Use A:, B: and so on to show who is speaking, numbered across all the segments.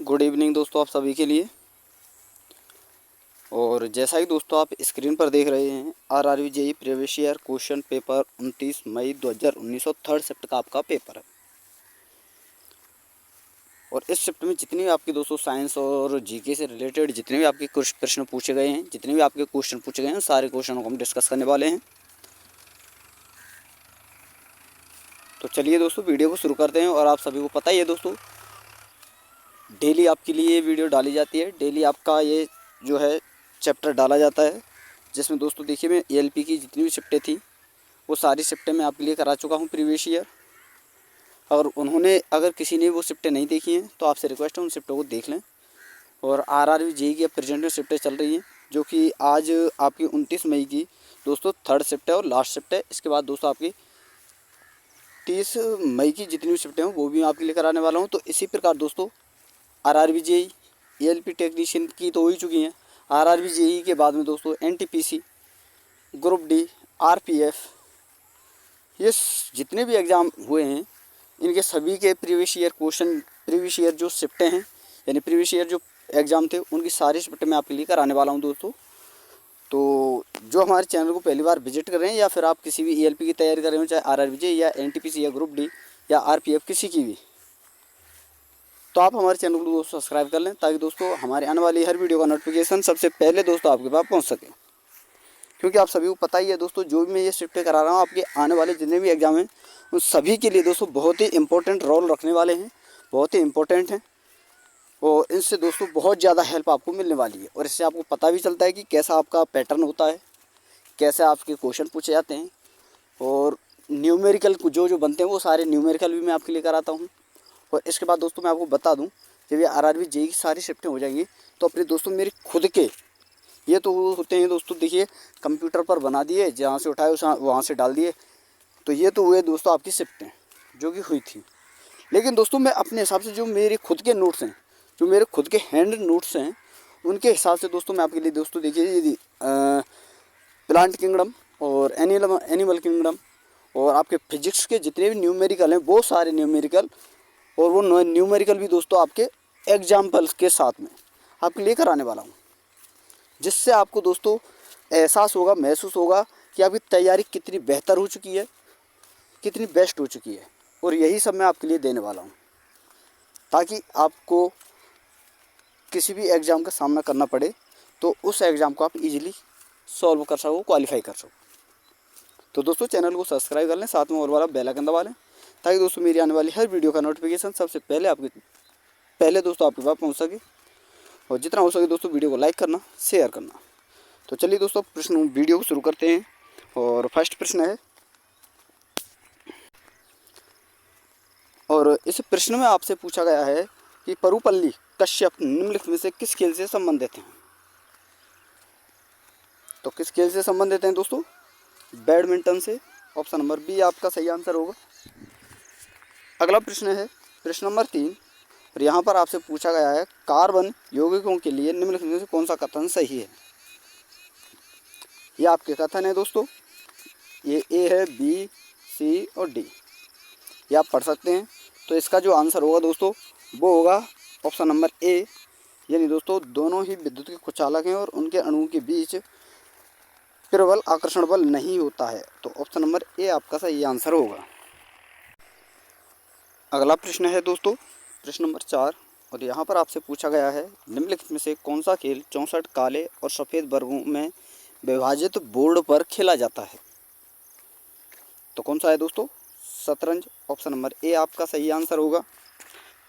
A: Good evening दोस्तों आप सभी के लिए। और जैसा ही दोस्तों आप स्क्रीन पर देख रहे हैं RRB JEE previous year question paper 29 मई 2019 थर्ड शिफ्ट का आपका पेपर है। और इस शिफ्ट में जितनी भी आपकी दोस्तों साइंस और जीके से रिलेटेड जितने भी आपके कुछ प्रश्न पूछे गए हैं, जितने भी आपके क्वेश्चन पूछे गए हैं, सारे क्वेश्चनों को हम डिस्कस करने वाले हैं। तो चलिए दोस्तों वीडियो को शुरू करते हैं। और आप सभी को पता ही है दोस्तों, डेली आपके लिए ये वीडियो डाली जाती है। डेली आपका ये जो है चैप्टर डाला जाता है, जिसमें दोस्तों देखिए मैं एएलपी की जितनी भी शिफ्टें थी वो सारी शिफ्टें मैं आपके लिए करा चुका हूँ प्रीवियस ईयर। और अगर किसी ने वो शिफ्टें नहीं देखी हैं तो आपसे रिक्वेस्ट है उन शिफ्टों को देख लें। और आरआरबी जेईई की अब प्रेजेंट में शिफ्टें चल रही हैं, जो कि आज आपकी 29 मई की दोस्तों थर्ड शिफ्ट है और लास्ट शिफ्ट है। इसके बाद दोस्तों आपकी 30 मई की जितनी भी शिफ्टें हैं वो भी मैं आपके लिए कराने वाला हूँ। तो इसी प्रकार दोस्तों आरआरबी जेईई एएलपी टेक्नीशियन की तो हो ही चुकी हैं। आरआरबी जेईई के बाद में दोस्तों एनटीपीसी, ग्रुप डी, आरपीएफ, ये जितने भी एग्ज़ाम हुए हैं इनके सभी के प्रीवियस ईयर जो शिफ्टें हैं, यानी प्रीवियस ईयर जो एग्ज़ाम थे उनकी सारी शिफ्टें मैं आपके लिए कराने वाला हूं दोस्तों। तो जो हमारे चैनल को पहली बार विजिट कर रहे हैं या फिर आप किसी भी एएलपी की तैयारी कर रहे हो, चाहे आरआरबी जेईई या एनटीपीसी या ग्रुप डी या आरपीएफ किसी की भी, तो आप हमारे चैनल को दोस्तों सब्सक्राइब कर लें, ताकि दोस्तों हमारे आने वाली हर वीडियो का नोटिफिकेशन सबसे पहले दोस्तों आपके पास पहुंच सके। क्योंकि आप सभी को पता ही है दोस्तों, जो भी मैं ये शिफ्टें करा रहा हूँ आपके आने वाले जितने भी एग्ज़ाम हैं उन सभी के लिए दोस्तों बहुत ही इंपॉर्टेंट रोल रखने वाले हैं, बहुत ही इंपॉर्टेंट हैं। और इनसे दोस्तों बहुत ज़्यादा हेल्प आपको मिलने वाली है। और इससे आपको पता भी चलता है कि कैसा आपका पैटर्न होता है, कैसे आपके क्वेश्चन पूछे जाते हैं। और न्यूमेरिकल जो बनते हैं वो सारे न्यूमेरिकल भी मैं आपके लिए कराता हूँ। और इसके बाद दोस्तों मैं आपको बता दूं, जब ये आरआरबी जेईई की सारी शिफ्टें हो जाएंगी तो अपने दोस्तों मेरे खुद के ये तो होते हैं दोस्तों, देखिए कंप्यूटर पर बना दिए, जहाँ से उठाए वहाँ से डाल दिए। तो ये तो हुए दोस्तों आपकी शिफ्टें जो कि हुई थी। लेकिन दोस्तों मैं अपने हिसाब से जो मेरे खुद के नोट्स हैं, जो मेरे खुद के हैंड नोट्स हैं, उनके हिसाब से दोस्तों मैं आपके लिए दोस्तों देखिए प्लांट किंगडम और एनिमल किंगडम और आपके फिजिक्स के जितने भी न्यूमेरिकल हैं वो सारे न्यूमेरिकल, और वो न्यूमेरिकल भी दोस्तों आपके एग्जाम्पल्स के साथ में आपके लिए कराने वाला हूँ, जिससे आपको दोस्तों एहसास होगा, महसूस होगा कि आपकी तैयारी कितनी बेहतर हो चुकी है, कितनी बेस्ट हो चुकी है। और यही सब मैं आपके लिए देने वाला हूँ, ताकि आपको किसी भी एग्ज़ाम का सामना करना पड़े तो उस एग्ज़ाम को आप इजीली सॉल्व कर सको, क्वालिफाई कर सको। तो दोस्तों चैनल को सब्सक्राइब कर लें, साथ में और वाला बेल आइकन दबा लें, ताकि दोस्तों मेरी आने वाली हर वीडियो का नोटिफिकेशन सबसे पहले दोस्तों आपके पास पहुंच सके। और जितना हो सके दोस्तों वीडियो को लाइक करना, शेयर करना। तो चलिए दोस्तों वीडियो को शुरू करते हैं। और फर्स्ट प्रश्न है, और इस प्रश्न में आपसे पूछा गया है कि परुपल्ली कश्यप निम्नलिखित में से किस खेल से संबंधित हैं। तो किस खेल से संबंधित हैं दोस्तों? बैडमिंटन से। ऑप्शन नंबर बी आपका सही आंसर होगा। अगला प्रश्न है प्रश्न नंबर 3, और यहाँ पर आपसे पूछा गया है कार्बन यौगिकों के लिए निम्नलिखित में से कौन सा कथन सही है। ये आपके कथन है दोस्तों, ये ए है, बी, सी और डी, ये आप पढ़ सकते हैं। तो इसका जो आंसर होगा दोस्तों वो होगा ऑप्शन नंबर ए, यानी दोस्तों दोनों ही विद्युत के कुचालक हैं और उनके अणुओं के बीच प्रबल आकर्षण बल नहीं होता है। तो ऑप्शन नंबर ए आपका सही आंसर होगा। अगला प्रश्न है दोस्तों प्रश्न नंबर 4, और यहाँ पर आपसे पूछा गया है निम्नलिखित में से कौन सा खेल 64 काले और सफ़ेद वर्गों में विभाजित बोर्ड पर खेला जाता है। तो कौन सा है दोस्तों? शतरंज। ऑप्शन नंबर ए आपका सही आंसर होगा।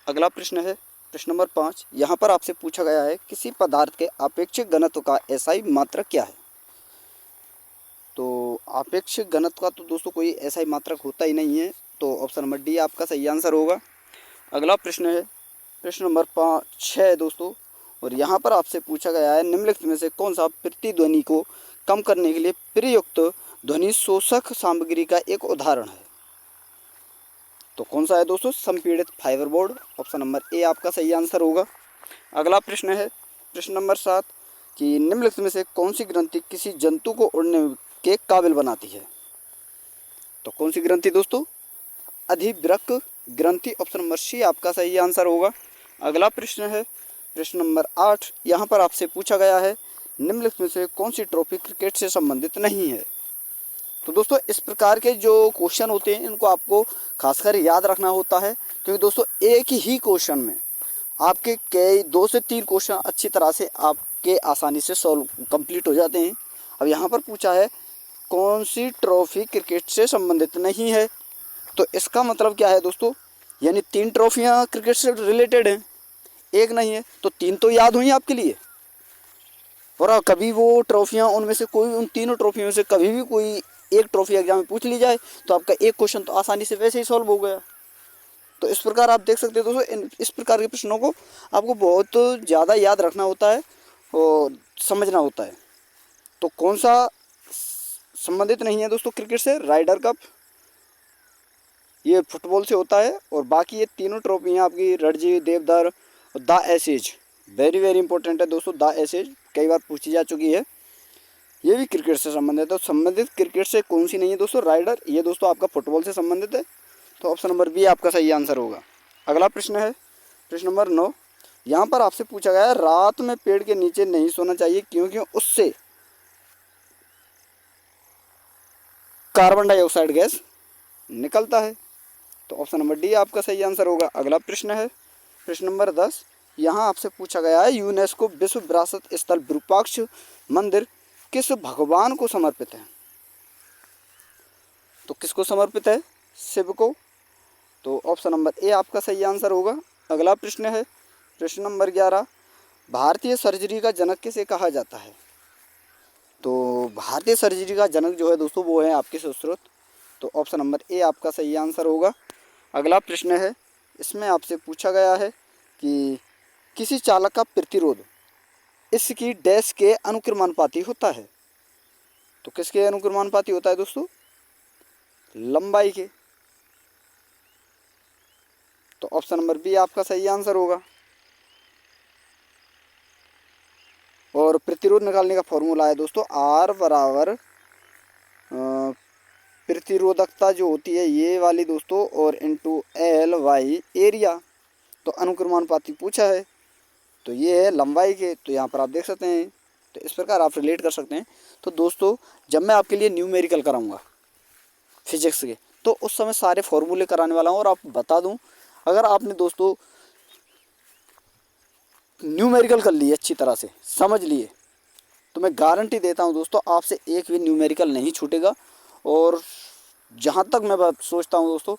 A: अगला प्रश्न है प्रश्न नंबर 5, यहाँ पर आपसे पूछा गया है किसी पदार्थ के आपेक्षिक घनत्व का एसआई मात्रक क्या है। तो आपेक्षिक घनत्व का तो दोस्तों कोई एसआई मात्रक होता ही नहीं है, तो ऑप्शन नंबर डी आपका सही आंसर होगा। अगला प्रश्न है प्रश्न नंबर 6 है दोस्तों, और यहाँ पर आपसे पूछा गया है निम्नलिखित में से कौन सा प्रतिध्वनि को कम करने के लिए प्रयुक्त ध्वनि शोषक सामग्री का एक उदाहरण है। तो कौन सा है दोस्तों? संपीड़ित fibre board. Option number A आपका सही आंसर होगा। अगला प्रश्न है प्रश्न नंबर 7, कि निम्नलिखित में से कौन सी ग्रंथि किसी जंतु को उड़ने के काबिल बनाती है। तो कौन सी ग्रंथि दोस्तों? अधिवृक्क ग्रंथि। ऑप्शन नंबर सी आपका सही आंसर होगा। अगला प्रश्न है प्रश्न नंबर 8। यहाँ पर आपसे पूछा गया है निम्नलिखित में से कौन सी ट्रॉफी क्रिकेट से संबंधित नहीं है। तो दोस्तों इस प्रकार के जो क्वेश्चन होते हैं इनको आपको खासकर याद रखना होता है, क्योंकि दोस्तों एक ही क्वेश्चन में आपके कई 2 से 3 क्वेश्चन अच्छी तरह से आपके आसानी से सॉल्व कंप्लीट हो जाते हैं। अब यहाँ पर पूछा है कौन सी ट्रॉफी क्रिकेट से संबंधित नहीं है, तो इसका मतलब क्या है दोस्तों, यानी 3 ट्रॉफियाँ क्रिकेट से रिलेटेड हैं, एक नहीं है, तो 3 तो याद हुई आपके लिए। और कभी वो ट्रॉफियाँ उनमें से कोई उन तीनों ट्रॉफियों में से कभी भी कोई एक ट्रॉफी एग्जाम में पूछ ली जाए तो आपका एक क्वेश्चन तो आसानी से वैसे ही सॉल्व हो गया। तो इस प्रकार आप देख सकते हैं दोस्तों, इस प्रकार के प्रश्नों को आपको बहुत ज़्यादा याद रखना होता है और समझना होता है। तो कौन सा संबंधित नहीं है दोस्तों क्रिकेट से, राइडर कप, ये फुटबॉल से होता है, और बाकी ये तीनों ट्रॉफियाँ आपकी रणजी, देवधर और the Ashes, very very important है दोस्तों, द एसेज कई बार पूछी जा चुकी है, ये भी क्रिकेट से संबंधित है। तो संबंधित क्रिकेट से कौन सी नहीं है दोस्तों, राइडर, ये दोस्तों आपका फुटबॉल से संबंधित है। तो ऑप्शन नंबर बी आपका सही आंसर होगा। अगला प्रश्न है प्रश्न नंबर 9। यहाँ पर आपसे पूछा गया है रात में पेड़ के नीचे नहीं सोना चाहिए क्योंकि उससे कार्बन डाइऑक्साइड गैस निकलता है। तो ऑप्शन नंबर डी आपका सही आंसर होगा। अगला प्रश्न है प्रश्न नंबर 10। यहाँ आपसे पूछा गया है यूनेस्को विश्व विरासत स्थल विरूपाक्ष मंदिर किस भगवान को समर्पित है। तो किसको समर्पित है, शिव को। तो ऑप्शन नंबर ए आपका सही आंसर होगा। अगला प्रश्न है प्रश्न नंबर 11। भारतीय सर्जरी का जनक किसे कहा जाता है। तो भारतीय सर्जरी का जनक जो है दोस्तों वो है आपके सुश्रुत। तो ऑप्शन नंबर ए आपका सही आंसर होगा। अगला प्रश्न है, इसमें आपसे पूछा गया है कि किसी चालक का प्रतिरोध इसकी डैश के अनुक्रमानुपाती होता है। तो किसके अनुक्रमानुपाती होता है दोस्तों, लंबाई के। तो ऑप्शन नंबर बी आपका सही आंसर होगा। और प्रतिरोध निकालने का फॉर्मूला है दोस्तों आर बराबर प्रतिरोधकता जो होती है ये वाली दोस्तों, और इंटू एल वाई एरिया। तो अनुक्रमानुपाती पूछा है तो ये है लंबाई के। तो यहाँ पर आप देख सकते हैं, तो इस प्रकार आप रिलेट कर सकते हैं। तो दोस्तों जब मैं आपके लिए न्यूमेरिकल कराऊंगा फिजिक्स के, तो उस समय सारे फॉर्मूले कराने वाला हूँ। और आप बता दूँ, अगर आपने दोस्तों न्यूमेरिकल कर लिए, अच्छी तरह से समझ लिए, तो मैं गारंटी देता हूँ दोस्तों आपसे एक भी न्यूमेरिकल नहीं छूटेगा। और जहाँ तक मैं बात सोचता हूँ दोस्तों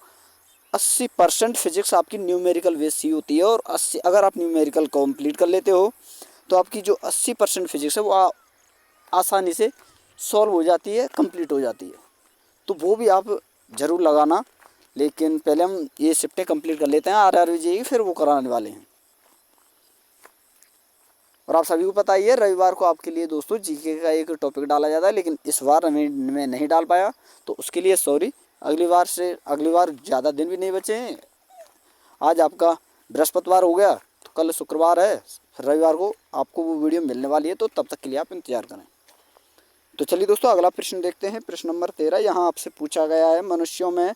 A: 80% फिजिक्स आपकी न्यूमेरिकल बेस ही होती है। और 80 अगर आप न्यूमेरिकल कंप्लीट कर लेते हो तो आपकी जो 80% फिजिक्स है वो आसानी से सॉल्व हो जाती है, कंप्लीट हो जाती है। तो वो भी आप ज़रूर लगाना। लेकिन पहले हम ये शिफ्टें कंप्लीट कर लेते हैं, RRBJ फिर वो कराने वाले हैं। और आप सभी को पता ही है रविवार को आपके लिए दोस्तों जीके का एक टॉपिक डाला जाता है, लेकिन इस बार मैं नहीं डाल पाया, तो उसके लिए सॉरी। अगली बार ज़्यादा दिन भी नहीं बचे हैं। आज आपका बृहस्पतिवार हो गया, तो कल शुक्रवार है, फिर रविवार को आपको वो वीडियो मिलने वाली है, तो तब तक के लिए आप इंतजार करें। तो चलिए दोस्तों अगला प्रश्न देखते हैं। प्रश्न नंबर 13। यहाँ आपसे पूछा गया है मनुष्यों में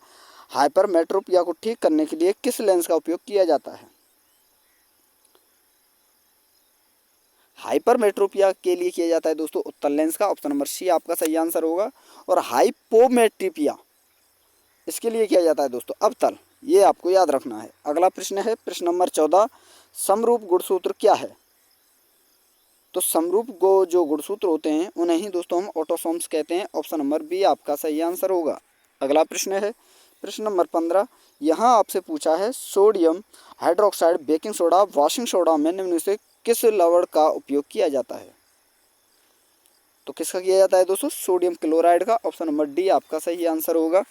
A: हाइपरमेट्रोपिया को ठीक करने के लिए किस लेंस का उपयोग किया जाता है। हाइपरमेट्रोपिया के लिए किया जाता है दोस्तों उत्तल लेंस का। ऑप्शन नंबर सी आपका सही आंसर होगा। और हाइपोमेट्रोपिया इसके लिए किया जाता है दोस्तों अवतल, ये आपको याद रखना है। अगला प्रश्न है प्रश्न नंबर 14। समरूप गुणसूत्र क्या है। तो समरूप जो गुणसूत्र होते हैं उन्हें ही दोस्तों हम ऑटोसोम्स कहते हैं। ऑप्शन नंबर बी आपका सही आंसर होगा। अगला प्रश्न है प्रश्न नंबर 15। यहाँ आपसे पूछा है sodium hydroxide, baking soda, washing soda में निम्न में से किस लवण का उपयोग किया जाता है। तो किसका किया जाता है दोस्तों, सोडियम क्लोराइड का। ऑप्शन नंबर डी आपका सही आंसर होगा।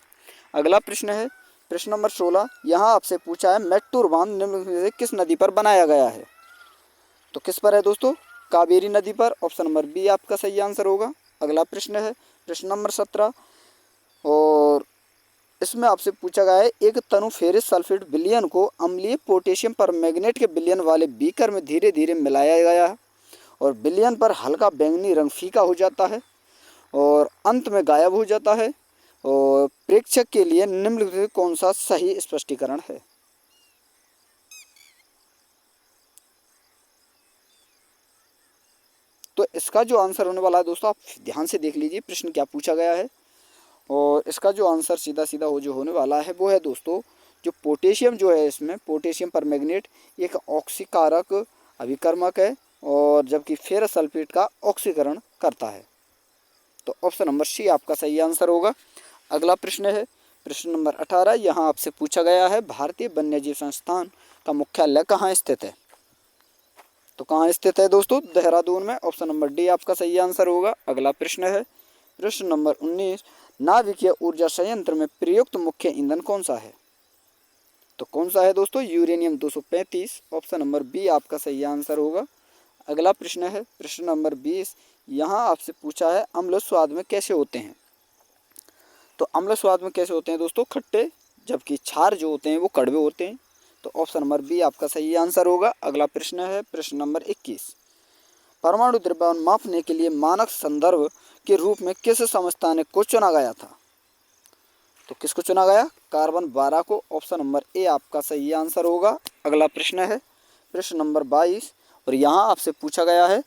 A: अगला प्रश्न है प्रश्न नंबर 16। यहाँ आपसे पूछा है मेट्टूर बांध निम्न में से किस नदी पर बनाया गया है। तो किस पर है दोस्तों, कावेरी नदी पर। ऑप्शन नंबर बी आपका सही आंसर होगा। अगला प्रश्न है प्रश्न नंबर 17। और इसमें आपसे पूछा गया है एक तनु फेरिस सल्फेट विलयन को अम्लीय पोटेशियम पर मैग्नेट के विलयन वाले बीकर में धीरे धीरे मिलाया गया है, और विलयन पर हल्का बैंगनी रंग फीका हो जाता है और अंत में गायब हो जाता है। और प्रेक्षक के लिए निम्नलिखित कौन सा सही स्पष्टीकरण है। इसका जो आंसर होने वाला है दोस्तों, आप ध्यान से देख लीजिए प्रश्न क्या पूछा गया है। और इसका जो आंसर सीधा सीधा वो जो होने वाला है वो है दोस्तों, जो पोटेशियम जो है इसमें पोटेशियम परमैंगनेट एक ऑक्सीकारक अभिकर्मक है, और जबकि फेरस सल्फेट का ऑक्सीकरण करता है। तो ऑप्शन नंबर सी आपका सही आंसर होगा। अगला प्रश्न है प्रश्न नंबर 18। यहाँ आपसे पूछा गया है भारतीय वन्यजीव संस्थान का मुख्यालय कहाँ स्थित है। तो कहाँ स्थित है दोस्तों, देहरादून में। ऑप्शन नंबर डी आपका सही आंसर होगा। अगला प्रश्न है प्रश्न नंबर 19। नाभिकीय ऊर्जा संयंत्र में प्रयुक्त मुख्य ईंधन कौन सा है। तो कौन सा है दोस्तों, यूरेनियम 235। ऑप्शन नंबर बी आपका सही आंसर होगा। अगला प्रश्न है प्रश्न नंबर 20। यहाँ आपसे पूछा है अम्ल स्वाद में कैसे होते हैं। तो अम्ल स्वाद में कैसे होते हैं दोस्तों, खट्टे, जबकि क्षार जो होते हैं वो कड़वे होते हैं। तो ऑप्शन नंबर बी आपका सही आंसर होगा। अगला प्रश्न है प्रश्न नंबर 21। परमाणु द्रव्यमान मापने के लिए मानक संदर्भ के रूप में किस संस्थान को चुना गया था। तो किसको चुना गया, कार्बन 12 को। ऑप्शन नंबर ए आपका सही आंसर होगा। अगला प्रश्न है प्रश्न नंबर 22। और यहाँ आपसे पूछा गया है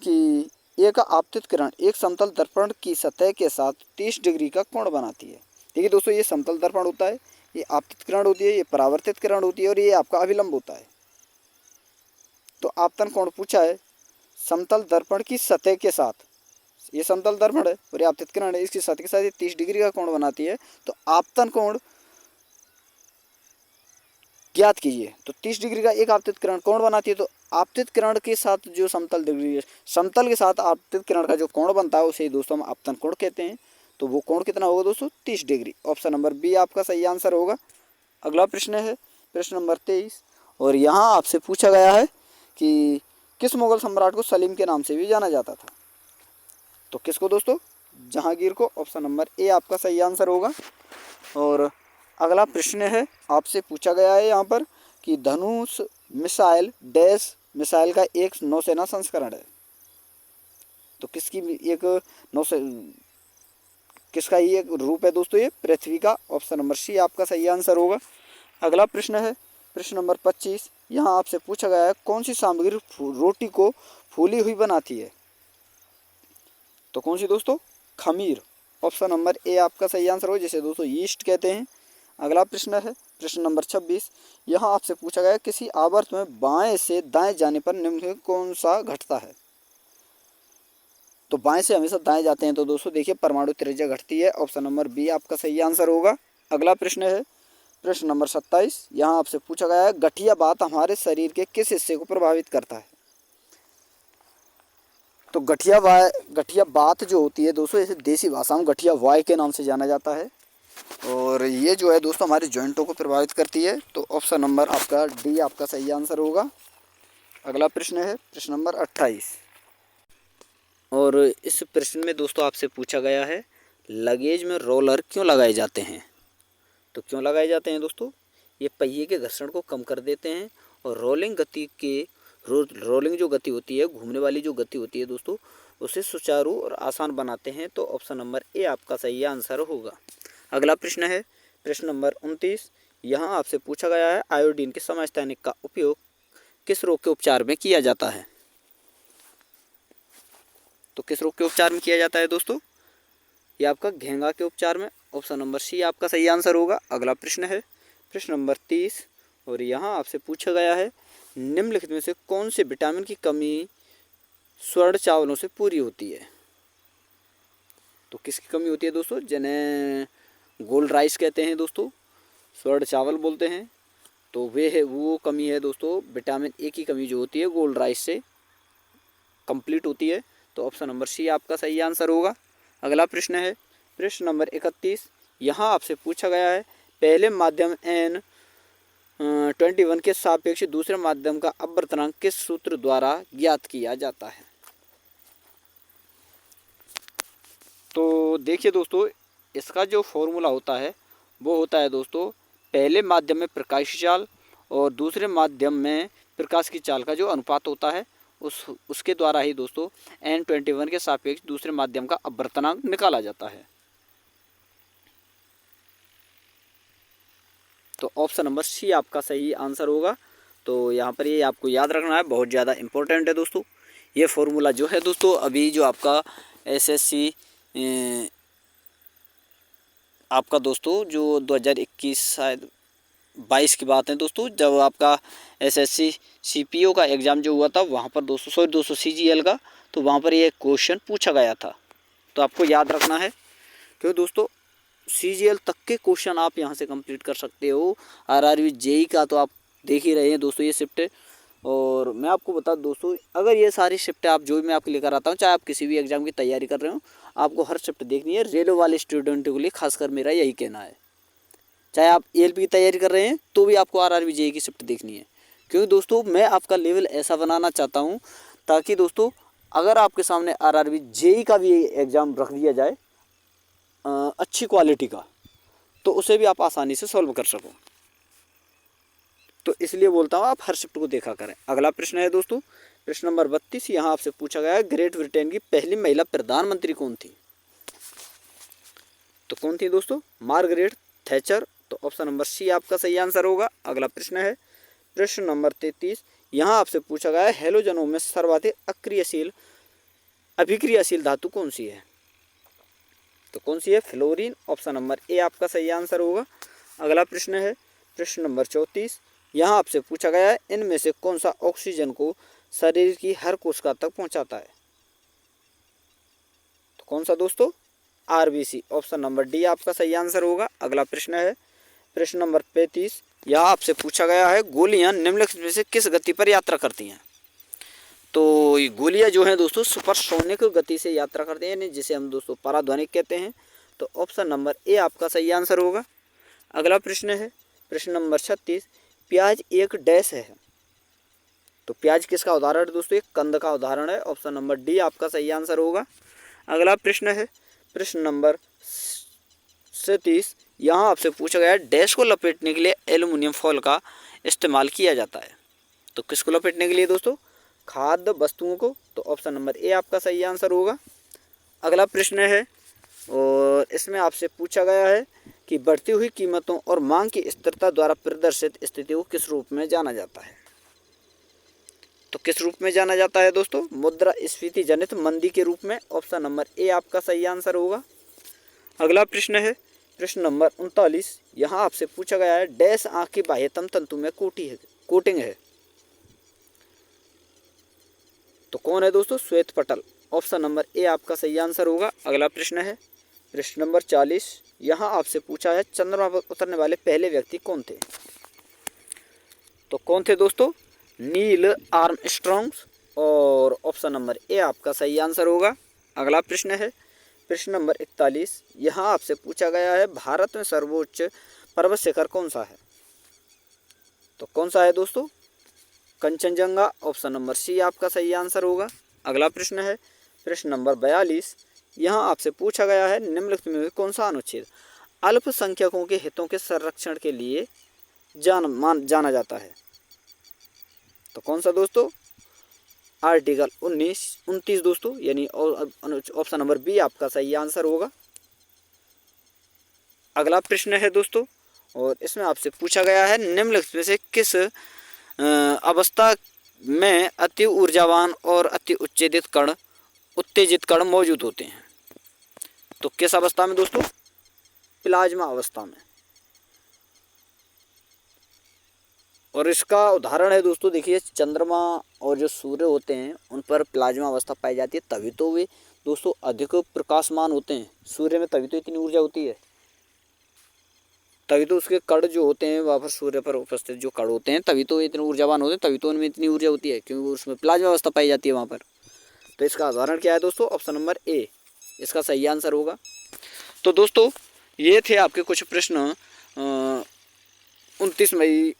A: कि एक आपतित किरण एक समतल दर्पण की सतह के साथ 30 डिग्री का कोण बनाती है। देखिए दोस्तों, ये समतल दर्पण होता है, ये आपतित किरण होती है, ये परावर्तित किरण होती है, और ये आपका अभिलंब होता है। तो आपतन कोण पूछा है समतल दर्पण की सतह के साथ, ये समतल दर्पण है और ये आपतित किरण है, इसकी सतह के साथ ये 30 डिग्री का कोण बनाती है। तो आपतन कोण ज्ञात कीजिए। तो 30 डिग्री का एक आपतित किरण कोण बनाती है। तो आपतित किरण के साथ जो समतल डिग्री, समतल के साथ आपतित किरण का जो कोण बनता है उसे दोस्तों हम आपतन कोण कहते हैं। तो वो कोण कितना होगा दोस्तों, 30 डिग्री। ऑप्शन नंबर बी आपका सही आंसर होगा। अगला प्रश्न है प्रश्न नंबर 23। और यहाँ आपसे पूछा गया है कि किस मुगल सम्राट को सलीम के नाम से भी जाना जाता था। तो किसको दोस्तों, जहांगीर को। ऑप्शन नंबर ए आपका सही आंसर होगा। और अगला प्रश्न है आपसे पूछा गया है यहाँ पर कि धनुष मिसाइल डैश मिसाइल का एक नौसेना संस्करण है। तो किसकी एक नौसे किसका ये एक रूप है दोस्तों, ये पृथ्वी का। ऑप्शन नंबर सी आपका सही आंसर होगा। अगला प्रश्न है प्रश्न नंबर 25। यहाँ आपसे पूछा गया है कौन सी सामग्री रोटी को फूली हुई बनाती है। तो कौन सी दोस्तों, खमीर। ऑप्शन नंबर ए आपका सही आंसर हो, जिसे दोस्तों यीस्ट कहते हैं। अगला प्रश्न है प्रश्न नंबर 26। यहाँ आपसे पूछा गया किसी आवर्त में बाएं से दाएं जाने पर निम्न में कौन सा घटता है। तो बाएं से हमेशा दाएं जाते हैं तो दोस्तों देखिए परमाणु त्रिज्या घटती है। ऑप्शन नंबर बी आपका सही आंसर होगा। अगला प्रश्न है प्रश्न नंबर 27। यहाँ आपसे पूछा गया है गठिया बात हमारे शरीर के किस हिस्से को प्रभावित करता है। तो गठिया बात जो होती है दोस्तों, इसे देसी भाषा में गठिया वाय के नाम से जाना जाता है, और ये जो है दोस्तों हमारे जॉइंटों को प्रभावित करती है। तो ऑप्शन नंबर आपका डी आपका सही आंसर होगा। अगला प्रश्न है प्रश्न नंबर 28। और इस प्रश्न में दोस्तों आपसे पूछा गया है लगेज में रोलर क्यों लगाए जाते हैं। तो क्यों लगाए जाते हैं दोस्तों, ये पहिए के घर्षण को कम कर देते हैं, और रोलिंग जो गति होती है, घूमने वाली जो गति होती है दोस्तों, उसे सुचारू और आसान बनाते हैं। तो ऑप्शन नंबर ए आपका सही आंसर होगा। अगला प्रश्न है प्रश्न नंबर 29। यहाँ आपसे पूछा गया है आयोडीन के समस्थानिक का उपयोग किस रोग के उपचार में किया जाता है। तो किस रोग के उपचार में किया जाता है दोस्तों, ये आपका घेंगा के उपचार में। ऑप्शन नंबर सी आपका सही आंसर होगा। अगला प्रश्न है प्रश्न नंबर 30। और यहाँ आपसे पूछा गया है निम्नलिखित में से कौन से विटामिन की कमी स्वर्ण चावलों से पूरी होती है। तो किसकी कमी होती है दोस्तों, जिन्हें गोल्ड राइस कहते हैं दोस्तों, स्वर्ण चावल बोलते हैं। तो वो कमी है दोस्तों, विटामिन ए की कमी जो होती है गोल्ड राइस से कंप्लीट होती है। तो ऑप्शन नंबर सी आपका सही आंसर होगा। अगला प्रश्न है प्रश्न नंबर 31। यहाँ आपसे पूछा गया है पहले माध्यम N21 के सापेक्ष दूसरे माध्यम का अपवर्तनांक किस सूत्र द्वारा ज्ञात किया जाता है। तो देखिए दोस्तों, इसका जो फॉर्मूला होता है वो होता है दोस्तों पहले माध्यम में प्रकाश की चाल और दूसरे माध्यम में प्रकाश की चाल का जो अनुपात होता है उसके द्वारा ही दोस्तों N21 के सापेक्ष दूसरे माध्यम का अपवर्तनांक निकाला जाता है। तो ऑप्शन नंबर सी आपका सही आंसर होगा। तो यहाँ पर ये आपको याद रखना है, बहुत ज़्यादा इम्पोर्टेंट है दोस्तों। ये फॉर्मूला जो है दोस्तों अभी जो आपका एसएससी आपका दोस्तों जो 2021 शायद 22 की बात है दोस्तों, जब आपका एसएससी सीपीओ का एग्ज़ाम जो हुआ था वहाँ पर दोस्तों सीजीएल का, तो वहाँ पर ये क्वेश्चन पूछा गया था। तो आपको याद रखना है, क्योंकि दोस्तों सीजीएल तक के क्वेश्चन आप यहाँ से कंप्लीट कर सकते हो। आरआरबी जेई का तो आप देख ही रहे हैं दोस्तों ये शिफ्ट। और मैं आपको बता दोस्तों, अगर ये सारी शिफ्टें आप जो भी मैं आपको लेकर आता हूँ, चाहे आप किसी भी एग्ज़ाम की तैयारी कर रहे हो, आपको हर शिफ्ट देखनी है। रेलवे वाले स्टूडेंटों के लिए खासकर मेरा यही कहना है। चाहे आप एएलपी की तैयारी कर रहे हैं तो भी आपको आरआरबी जेई की शिफ्ट देखनी है, क्योंकि दोस्तों मैं आपका लेवल ऐसा बनाना चाहता हूँ ताकि दोस्तों अगर आपके सामने आरआरबी जेई का भी एग्ज़ाम रख दिया जाए अच्छी क्वालिटी का, तो उसे भी आप आसानी से सॉल्व कर सको। तो इसलिए बोलता हूँ आप हर शिफ्ट को देखा करें। अगला प्रश्न है दोस्तों प्रश्न नंबर 32। यहाँ आपसे पूछा गया है ग्रेट ब्रिटेन की पहली महिला प्रधानमंत्री कौन थी? तो कौन थी दोस्तों? Margaret Thatcher. तो ऑप्शन नंबर सी आपका सही आंसर होगा। अगला प्रश्न है प्रश्न नंबर 33। यहाँ आपसे पूछा गया है हैलोजनों में सर्वाधिक अभिक्रियाशील धातु कौन सी है? तो कौन सी है? फ्लोरीन। ऑप्शन नंबर ए आपका सही आंसर होगा। अगला प्रश्न है प्रश्न नंबर 34। यहाँ आपसे पूछा गया है इनमें से कौन सा ऑक्सीजन को शरीर की हर कोशिका तक पहुँचाता है? तो कौन सा दोस्तों? आरबीसी। ऑप्शन नंबर डी आपका सही आंसर होगा। अगला प्रश्न है प्रश्न नंबर 35। यहाँ आपसे पूछा गया है गोलियाँ निम्नलिखित में से किस गति पर यात्रा करती हैं? तो ये गोलियाँ जो हैं दोस्तों सुपरसोनिक गति से यात्रा करते हैं, जिसे हम दोस्तों पराध्वनिक कहते हैं। तो ऑप्शन नंबर ए आपका सही आंसर होगा। अगला प्रश्न है प्रश्न नंबर 36। प्याज एक डैश है। तो प्याज किसका उदाहरण है दोस्तों? एक कंद का उदाहरण है। ऑप्शन नंबर डी आपका सही आंसर होगा। अगला प्रश्न है प्रश्न नंबर 37। यहाँ आपसे पूछा गया है डैश को लपेटने के लिए एल्युमिनियम फॉयल का इस्तेमाल किया जाता है। तो किसको लपेटने के लिए दोस्तों? खाद्य वस्तुओं को। तो ऑप्शन नंबर ए आपका सही आंसर होगा। अगला प्रश्न है और इसमें आपसे पूछा गया है कि बढ़ती हुई कीमतों और मांग की स्थिरता द्वारा प्रदर्शित स्थिति को किस रूप में जाना जाता है? तो किस रूप में जाना जाता है दोस्तों? मुद्रास्फीति जनित मंदी के रूप में। ऑप्शन नंबर ए आपका सही आंसर होगा। अगला प्रश्न है प्रश्न नंबर 39। यहाँ आपसे पूछा गया है डैश आँख की बाह्यतम तंतु में कोटिंग है। तो कौन है दोस्तों? श्वेत पटल। ऑप्शन नंबर ए आपका सही आंसर होगा। अगला प्रश्न है प्रश्न नंबर 40। यहाँ आपसे पूछा है चंद्रमा पर उतरने वाले पहले व्यक्ति कौन थे? तो कौन थे दोस्तों? Neil Armstrong. और ऑप्शन नंबर ए आपका सही आंसर होगा। अगला प्रश्न है प्रश्न नंबर 41। यहाँ आपसे पूछा गया है भारत में सर्वोच्च पर्वत शिखर कौन सा है? तो कौन सा है दोस्तों? कंचनजंगा। ऑप्शन नंबर सी आपका सही आंसर होगा। अगला प्रश्न है प्रश्न नंबर 42। यहाँ आपसे पूछा गया है निम्नलिखित में कौन सा अनुच्छेद अल्पसंख्यकों के हितों के संरक्षण के लिए जाना जाता है? तो कौन सा दोस्तों? आर्टिकल 29 दोस्तों, यानी ऑप्शन नंबर बी आपका सही आंसर होगा। अगला प्रश्न है दोस्तों और इसमें आपसे पूछा गया है निम्नलिखित में से किस अवस्था में अति ऊर्जावान और अति उत्तेजित कण मौजूद होते हैं? तो किस अवस्था में दोस्तों? प्लाज्मा अवस्था में। और इसका उदाहरण है दोस्तों देखिए चंद्रमा और जो सूर्य होते हैं उन पर प्लाज्मा अवस्था पाई जाती है, तभी तो वे दोस्तों अधिक प्रकाशमान होते हैं। सूर्य में तभी तो इतनी ऊर्जा होती है, तभी तो उसके कण जो होते हैं वहाँ पर सूर्य पर उपस्थित जो कण होते हैं तभी तो इतने ऊर्जावान होते हैं, तभी तो उनमें इतनी ऊर्जा होती है, क्योंकि उसमें प्लाज्मा अवस्था पाई जाती है वहाँ पर। तो इसका उदाहरण क्या है दोस्तों? ऑप्शन नंबर ए इसका सही आंसर होगा। तो दोस्तों ये थे आपके कुछ प्रश्न 29 मई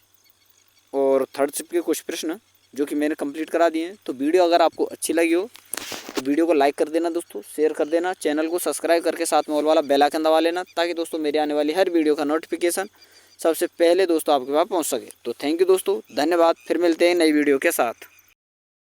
A: और थर्ड शिफ्ट के कुछ प्रश्न जो कि मैंने कंप्लीट करा दिए हैं। तो वीडियो अगर आपको अच्छी लगी हो तो वीडियो को लाइक कर देना दोस्तों, शेयर कर देना, चैनल को सब्सक्राइब करके साथ में ऑल वाला बेल आइकन दबा लेना, ताकि दोस्तों मेरे आने वाली हर वीडियो का नोटिफिकेशन सबसे पहले दोस्तों आपके पास पहुंच सके। तो थैंक यू दोस्तों, धन्यवाद। फिर मिलते हैं नई वीडियो के साथ।